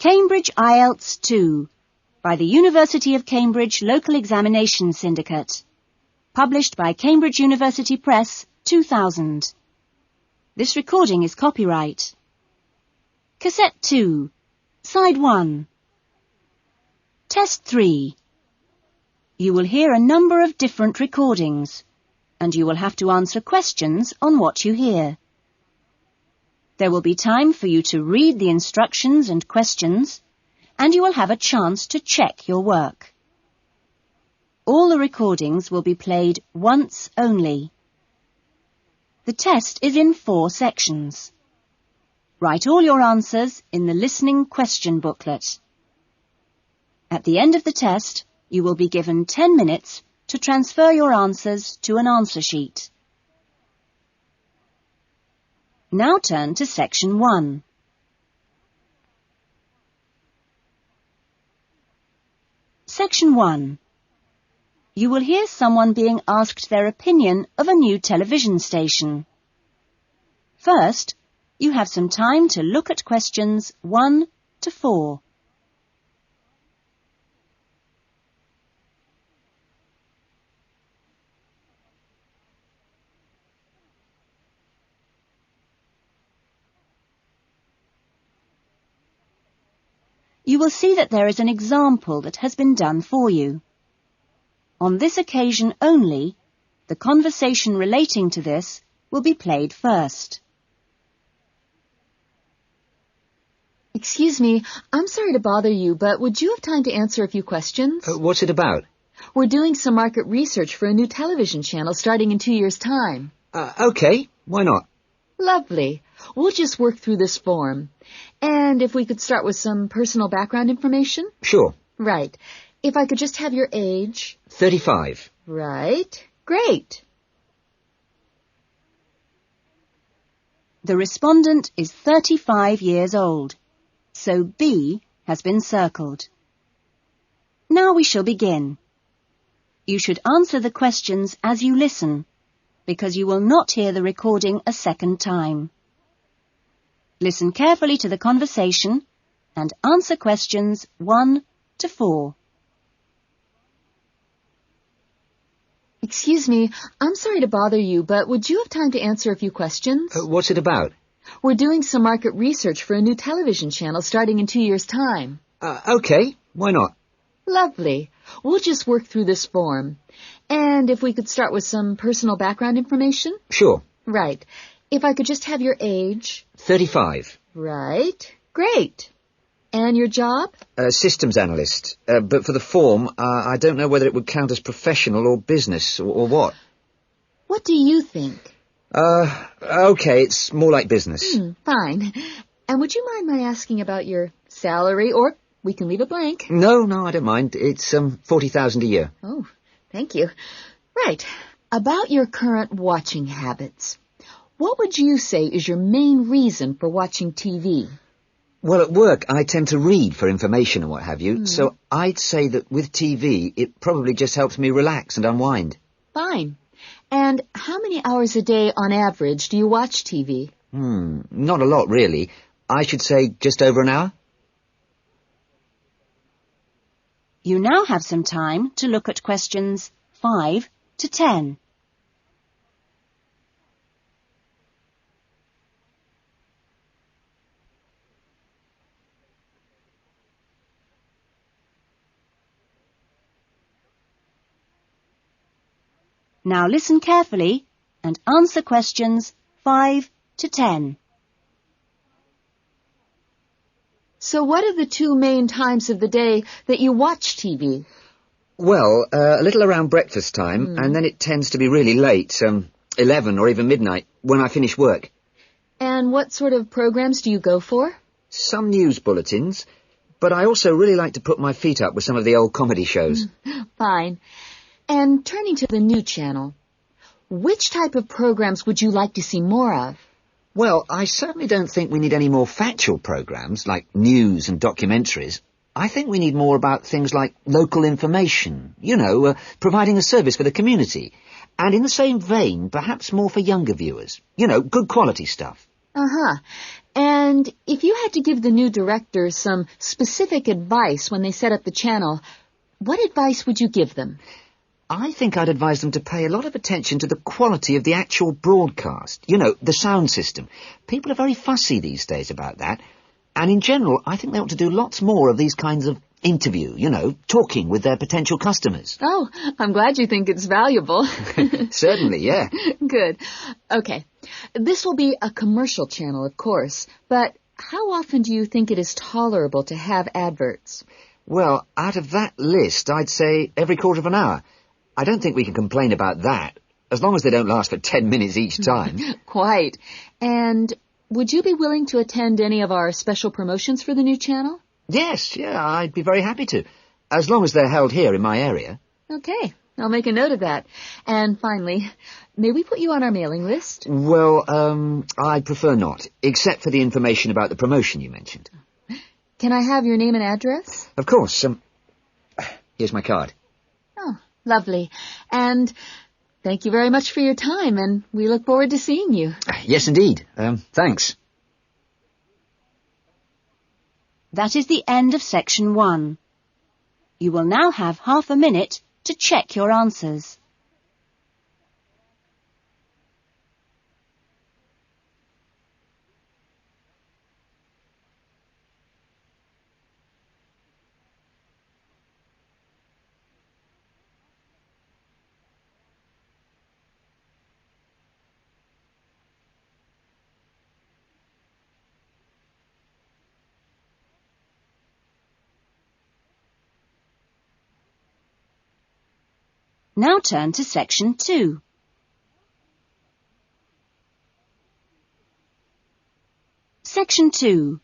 Cambridge Ielts 2 by the University of Cambridge Local Examination Syndicate. Published by Cambridge University Press, 2000. This recording is copyright. Cassette 2, Side 1. Test 3. You will hear a number of different recordings, and you will have to answer questions on what you hear. There will be time for you to read the instructions and questions, and you will have a chance to check your work. All the recordings will be played once only. The test is in 4 sections. Write all your answers in the listening question booklet. At the end of the test, you will be given 10 minutes to transfer your answers to an answer sheet. Now turn to Section 1. Section 1. You will hear someone being asked their opinion of a new television station. First, you have some time to look at questions 1 to 4. You will see that there is an example that has been done for you. On this occasion only, the conversation relating to this will be played first. Excuse me, I'm sorry to bother you, but would you have time to answer a few questions? What's it about? We're doing some market research for a new television channel starting in 2 years' time. Okay, why not? Lovely. We'll just work through this form. And if we could start with some personal background information? Sure. Right. If I could just have your age? 35. Right. Great. The respondent is 35 years old, so B has been circled. Now we shall begin. You should answer the questions as you listen, because you will not hear the recording a second time. Listen carefully to the conversation and answer questions 1 to 4. Excuse me, I'm sorry to bother you, but would you have time to answer a few questions? What's it about? We're doing some market research for a new television channel starting in 2 years' time. Okay, why not? Lovely. We'll just work through this form. And if we could start with some personal background information? Sure. Right. If I could just have your age? 35. Right. Great. And your job? Systems analyst. But for the form, I don't know whether it would count as professional or business or what. What do you think? Okay, it's more like business. Fine. And would you mind my asking about your salary, or we can leave it blank? No, I don't mind. It's $40,000 a year. Oh, thank you. Right. About your current watching habits. What would you say is your main reason for watching TV? Well, at work, I tend to read for information and what have you, so I'd say that with TV, it probably just helps me relax and unwind. Fine. And how many hours a day, on average, do you watch TV? Not a lot, really. I should say just over an hour. You now have some time to look at questions 5 to 10. Now listen carefully and answer questions 5 to 10. So what are the 2 main times of the day that you watch TV? Well, a little around breakfast time, and then it tends to be really late, 11 or even midnight, when I finish work. And what sort of programs do you go for? Some news bulletins, but I also really like to put my feet up with some of the old comedy shows. Fine. And turning to the new channel, which type of programs would you like to see more of? Well, I certainly don't think we need any more factual programs like news and documentaries. I think we need more about things like local information, providing a service for the community. And in the same vein, perhaps more for younger viewers. Good quality stuff. Uh-huh. And if you had to give the new director some specific advice when they set up the channel, what advice would you give them? I think I'd advise them to pay a lot of attention to the quality of the actual broadcast. You know, the sound system. People are very fussy these days about that. And in general, I think they ought to do lots more of these kinds of interview, you know, talking with their potential customers. Oh, I'm glad you think it's valuable. Certainly, yeah. Good. Okay. This will be a commercial channel, of course, but how often do you think it is tolerable to have adverts? Well, out of that list, I'd say every quarter of an hour. I don't think we can complain about that, as long as they don't last for 10 minutes each time. Quite. And would you be willing to attend any of our special promotions for the new channel? Yes, yeah, I'd be very happy to, as long as they're held here in my area. Okay, I'll make a note of that. And finally, may we put you on our mailing list? Well, I prefer not, except for the information about the promotion you mentioned. Can I have your name and address? Of course. Here's my card. Oh, lovely. And thank you very much for your time, and we look forward to seeing you. Yes, indeed. Thanks. That is the end of section 1. You will now have half a minute to check your answers. Now turn to section 2. Section 2.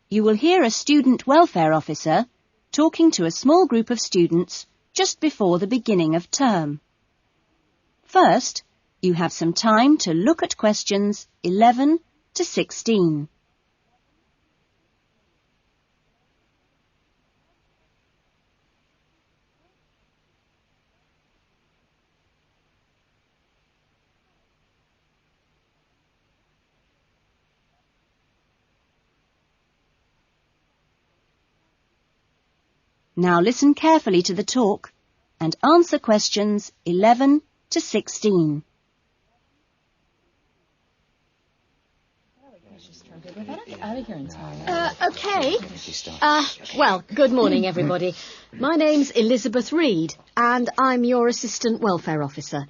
You will hear a student welfare officer talking to a small group of students just before the beginning of term. First, you have some time to look at questions 11 to 16. Now listen carefully to the talk and answer questions 11 to 16. Okay. Well, good morning, everybody. My name's Elizabeth Reed, and I'm your Assistant Welfare Officer.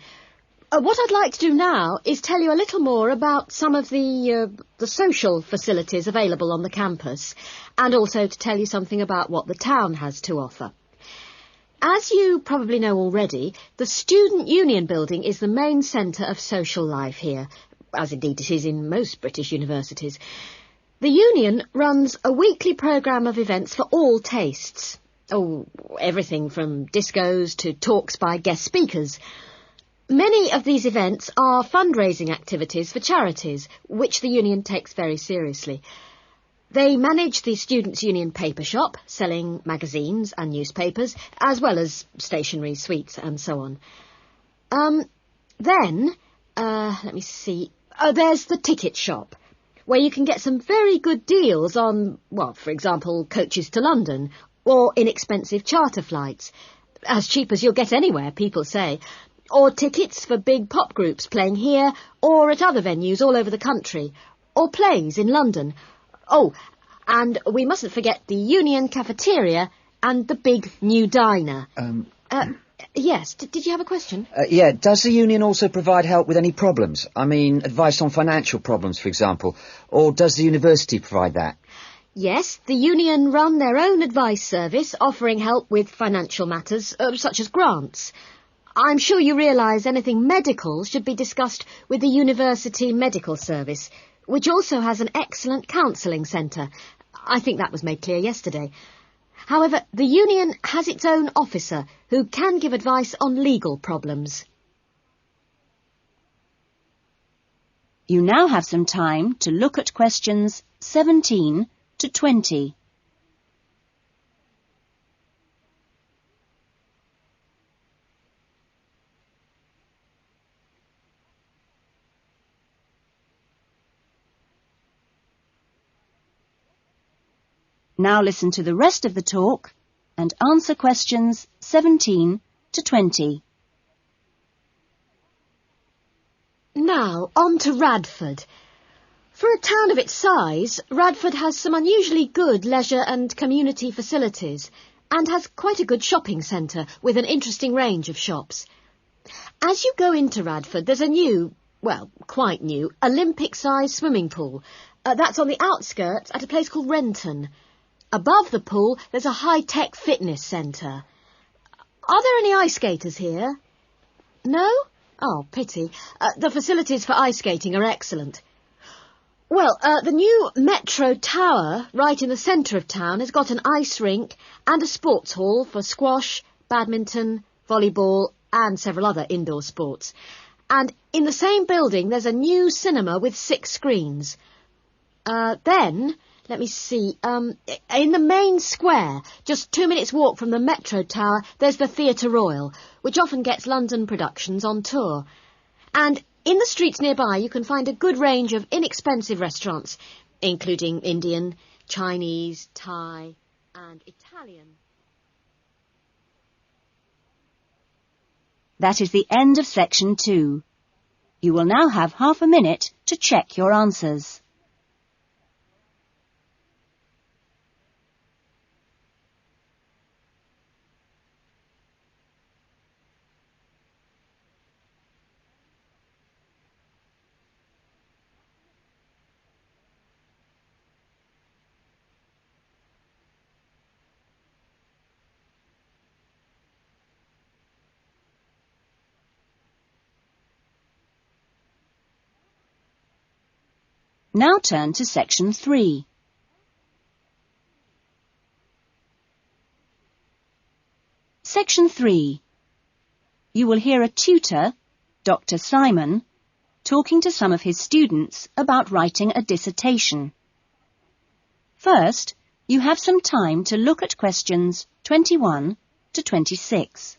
What I'd like to do now is tell you a little more about some of the social facilities available on the campus, and also to tell you something about what the town has to offer. As you probably know already, the Student Union Building is the main centre of social life here, as indeed it is in most British universities. The Union runs a weekly programme of events for all tastes. Oh, everything from discos to talks by guest speakers. Many of these events are fundraising activities for charities, which the Union takes very seriously. They manage the Students' Union paper shop, selling magazines and newspapers, as well as stationery, sweets and so on. Let me see. There's the ticket shop, where you can get some very good deals on, well, for example, coaches to London, or inexpensive charter flights. As cheap as you'll get anywhere, people say. Or tickets for big pop groups playing here or at other venues all over the country. Or plays in London. Oh, and we mustn't forget the Union cafeteria and the big new diner. Yes, did you have a question? Yeah, does the Union also provide help with any problems? I mean, advice on financial problems, for example. Or does the university provide that? Yes, the Union run their own advice service, offering help with financial matters, such as grants. I'm sure you realise anything medical should be discussed with the University Medical Service, which also has an excellent counselling centre. I think that was made clear yesterday. However, the Union has its own officer who can give advice on legal problems. You now have some time to look at questions 17 to 20. Now listen to the rest of the talk and answer questions 17 to 20. Now, on to Radford. For a town of its size, Radford has some unusually good leisure and community facilities and has quite a good shopping centre with an interesting range of shops. As you go into Radford, there's a new, well, quite new, Olympic-sized swimming pool. That's on the outskirts at a place called Renton. Above the pool, there's a high-tech fitness centre. Are there any ice skaters here? No? Oh, pity. The facilities for ice skating are excellent. Well, the new Metro Tower, right in the centre of town, has got an ice rink and a sports hall for squash, badminton, volleyball and several other indoor sports. And in the same building, there's a new cinema with 6 screens. Then, let me see, in the main square, just 2 minutes' walk from the Metro Tower, there's the Theatre Royal, which often gets London productions on tour. And in the streets nearby, you can find a good range of inexpensive restaurants, including Indian, Chinese, Thai and Italian. That is the end of section 2. You will now have half a minute to check your answers. Now turn to section 3. Section 3. You will hear a tutor, Dr. Simon, talking to some of his students about writing a dissertation. First, you have some time to look at questions 21 to 26.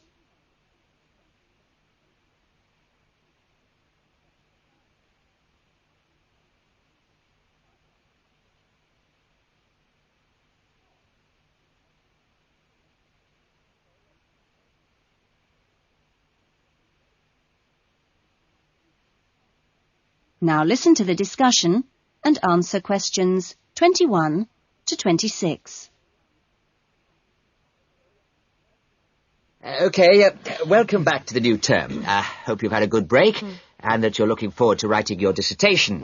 Now listen to the discussion and answer questions 21 to 26. Welcome back to the new term. Hope you've had a good break and that you're looking forward to writing your dissertation.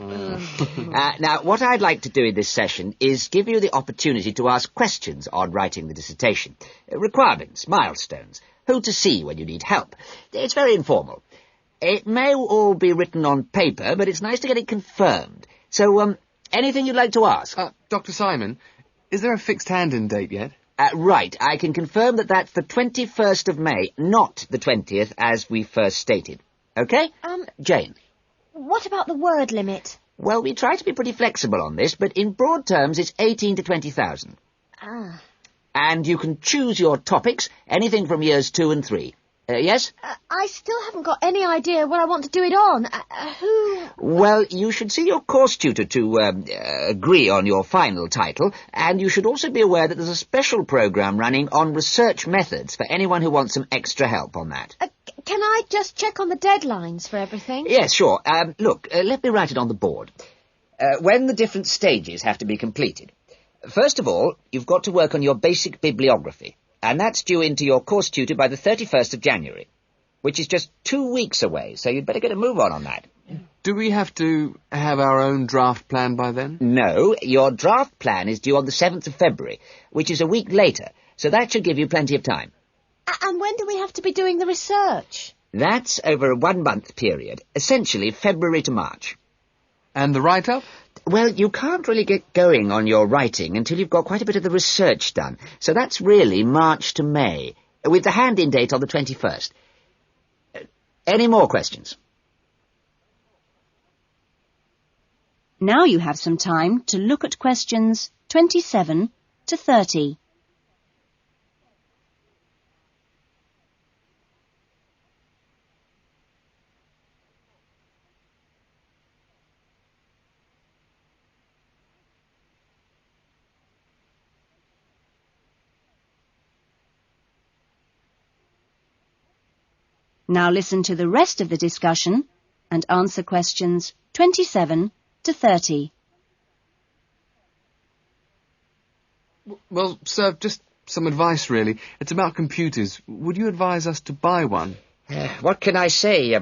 Now, what I'd like to do in this session is give you the opportunity to ask questions on writing the dissertation. Requirements, milestones, who to see when you need help. It's very informal. It may all be written on paper, but it's nice to get it confirmed. So, anything you'd like to ask? Dr. Simon, is there a fixed hand-in date yet? Right, I can confirm that that's the 21st of May, not the 20th, as we first stated. OK? Jane? What about the word limit? Well, we try to be pretty flexible on this, but in broad terms, it's 18 to 20,000. Ah. And you can choose your topics, anything from years 2 and 3. Yes? I still haven't got any idea what I want to do it on. Who... Well, you should see your course tutor to agree on your final title, and you should also be aware that there's a special programme running on research methods for anyone who wants some extra help on that. Can I just check on the deadlines for everything? Yes, sure. Look, let me write it on the board. When the different stages have to be completed. First of all, you've got to work on your basic bibliography. And that's due into your course tutor by the 31st of January, which is just 2 weeks away, so you'd better get a move on that. Do we have to have our own draft plan by then? No, your draft plan is due on the 7th of February, which is a week later, so that should give you plenty of time. And when do we have to be doing the research? That's over a 1-month period, essentially February to March. And the write-up? Well, you can't really get going on your writing until you've got quite a bit of the research done. So that's really March to May, with the hand-in date on the 21st. Any more questions? Now you have some time to look at questions 27 to 30. Now listen to the rest of the discussion and answer questions 27 to 30. Well, sir, just some advice, really. It's about computers. Would you advise us to buy one? What can I say,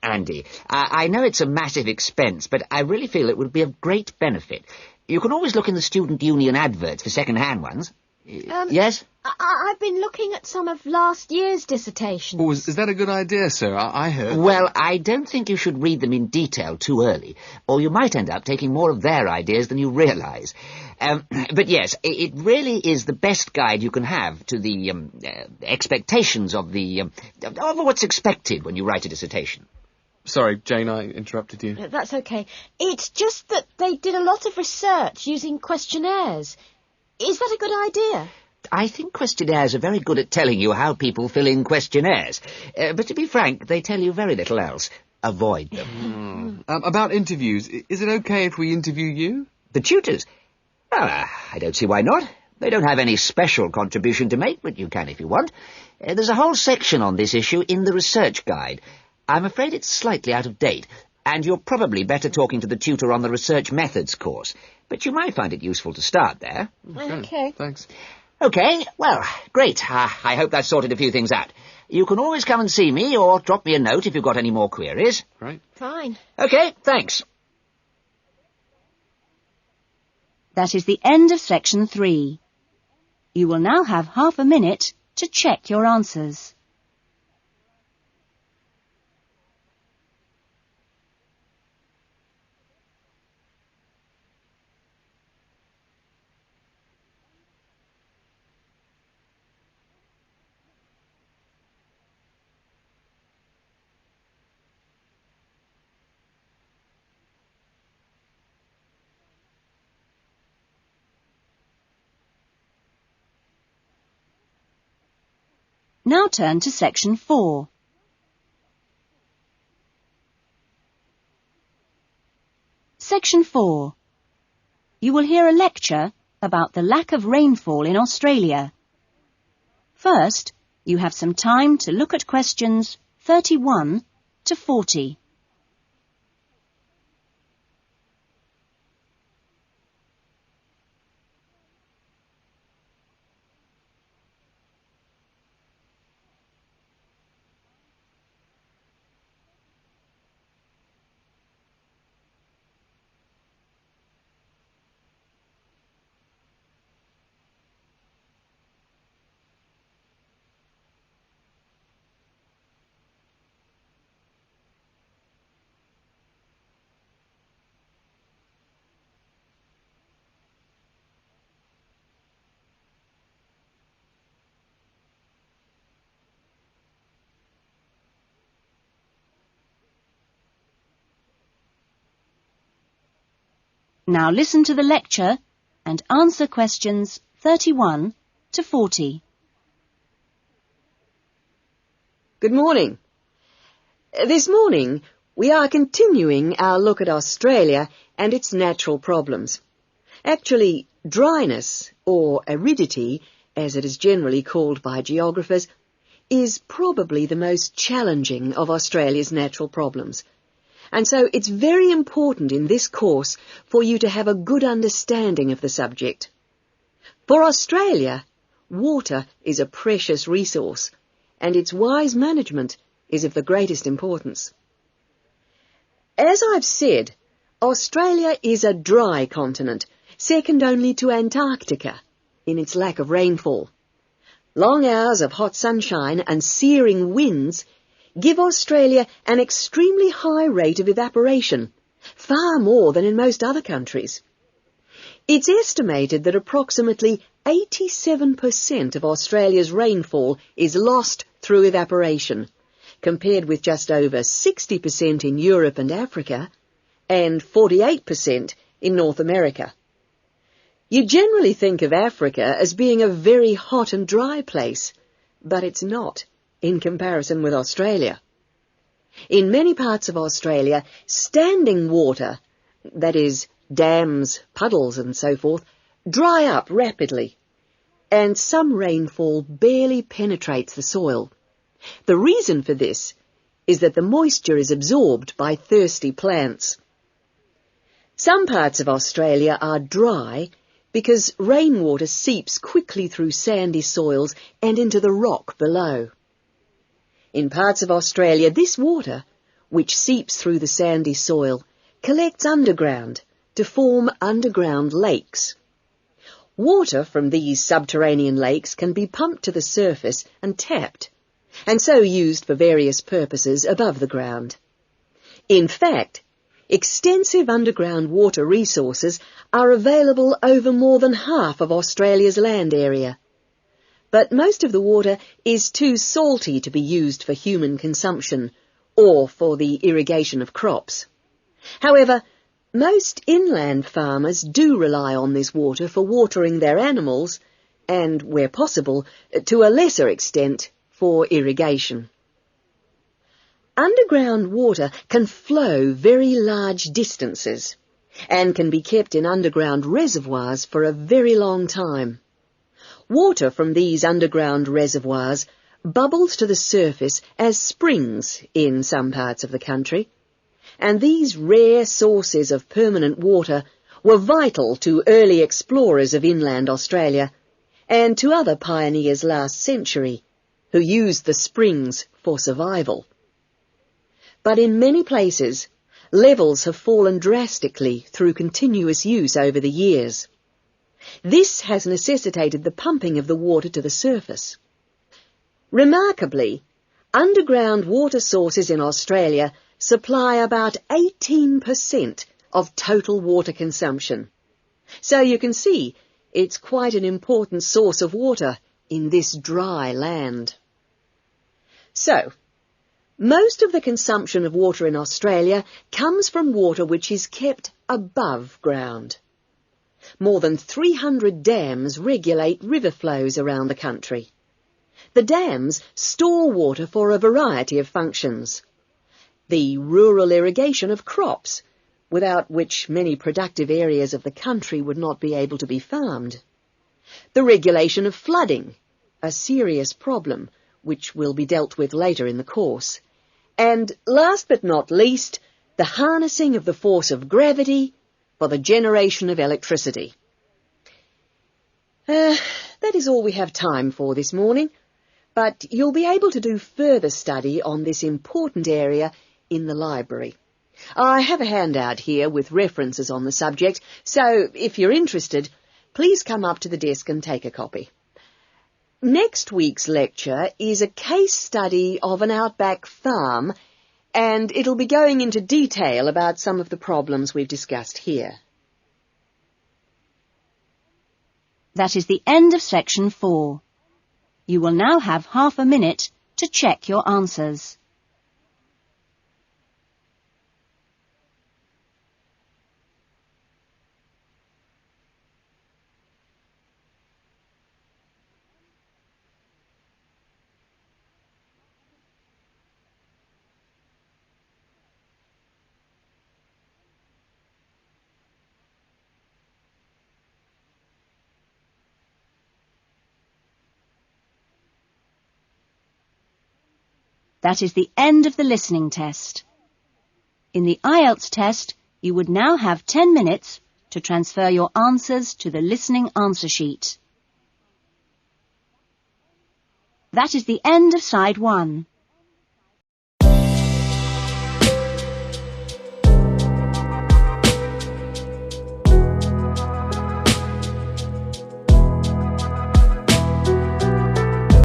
Andy? I know it's a massive expense, but I really feel it would be of great benefit. You can always look in the student union adverts for second-hand ones. Yes? I've been looking at some of last year's dissertations. Oh, is that a good idea, sir? I heard... Well, I don't think you should read them in detail too early, or you might end up taking more of their ideas than you realise. But yes, it really is the best guide you can have to the expectations of what's expected when you write a dissertation. Sorry, Jane, I interrupted you. That's okay. It's just that they did a lot of research using questionnaires. Is that a good idea? I think questionnaires are very good at telling you how people fill in questionnaires. But to be frank, they tell you very little else. Avoid them. About interviews, is it okay if we interview you? The tutors? I don't see why not. They don't have any special contribution to make, but you can if you want. There's a whole section on this issue in the research guide. I'm afraid it's slightly out of date, and you're probably better talking to the tutor on the research methods course. But you might find it useful to start there. Okay. Thanks. Okay, well, great. I hope that sorted a few things out. You can always come and see me or drop me a note if you've got any more queries. Right. Fine. Okay, thanks. That is the end of section 3. You will now have half a minute to check your answers. Now turn to section 4. Section 4. You will hear a lecture about the lack of rainfall in Australia. First, you have some time to look at questions 31 to 40. Now listen to the lecture and answer questions 31 to 40. Good morning. This morning, we are continuing our look at Australia and its natural problems. Actually, dryness, or aridity, as it is generally called by geographers, is probably the most challenging of Australia's natural problems. And so it's very important in this course for you to have a good understanding of the subject. For Australia, water is a precious resource, and its wise management is of the greatest importance. As I've said, Australia is a dry continent, second only to Antarctica in its lack of rainfall. Long hours of hot sunshine and searing winds give Australia an extremely high rate of evaporation, far more than in most other countries. It's estimated that approximately 87% of Australia's rainfall is lost through evaporation, compared with just over 60% in Europe and Africa, and 48% in North America. You generally think of Africa as being a very hot and dry place, but it's not in comparison with Australia. In many parts of Australia, standing water, that is, dams, puddles and so forth, dry up rapidly, and some rainfall barely penetrates the soil. The reason for this is that the moisture is absorbed by thirsty plants. Some parts of Australia are dry because rainwater seeps quickly through sandy soils and into the rock below. In parts of Australia, this water, which seeps through the sandy soil, collects underground to form underground lakes. Water from these subterranean lakes can be pumped to the surface and tapped, and so used for various purposes above the ground. In fact, extensive underground water resources are available over more than half of Australia's land area. But most of the water is too salty to be used for human consumption or for the irrigation of crops. However, most inland farmers do rely on this water for watering their animals and, where possible, to a lesser extent, for irrigation. Underground water can flow very large distances and can be kept in underground reservoirs for a very long time. Water from these underground reservoirs bubbles to the surface as springs in some parts of the country, and these rare sources of permanent water were vital to early explorers of inland Australia and to other pioneers last century who used the springs for survival. But in many places, levels have fallen drastically through continuous use over the years. This has necessitated the pumping of the water to the surface. Remarkably, underground water sources in Australia supply about 18% of total water consumption. So you can see it's quite an important source of water in this dry land. So, most of the consumption of water in Australia comes from water which is kept above ground. More than 300 dams regulate river flows around the country. The dams store water for a variety of functions. The rural irrigation of crops, without which many productive areas of the country would not be able to be farmed. The regulation of flooding, a serious problem which will be dealt with later in the course. And last but not least, the harnessing of the force of gravity for the generation of electricity. That is all we have time for this morning, but you'll be able to do further study on this important area in the library. I have a handout here with references on the subject, so if you're interested, please come up to the desk and take a copy. Next week's lecture is a case study of an outback farm, and it'll be going into detail about some of the problems we've discussed here. That is the end of section 4. You will now have half a minute to check your answers. That is the end of the listening test. In the Ielts test, you would now have 10 minutes to transfer your answers to the listening answer sheet. That is the end of side 1.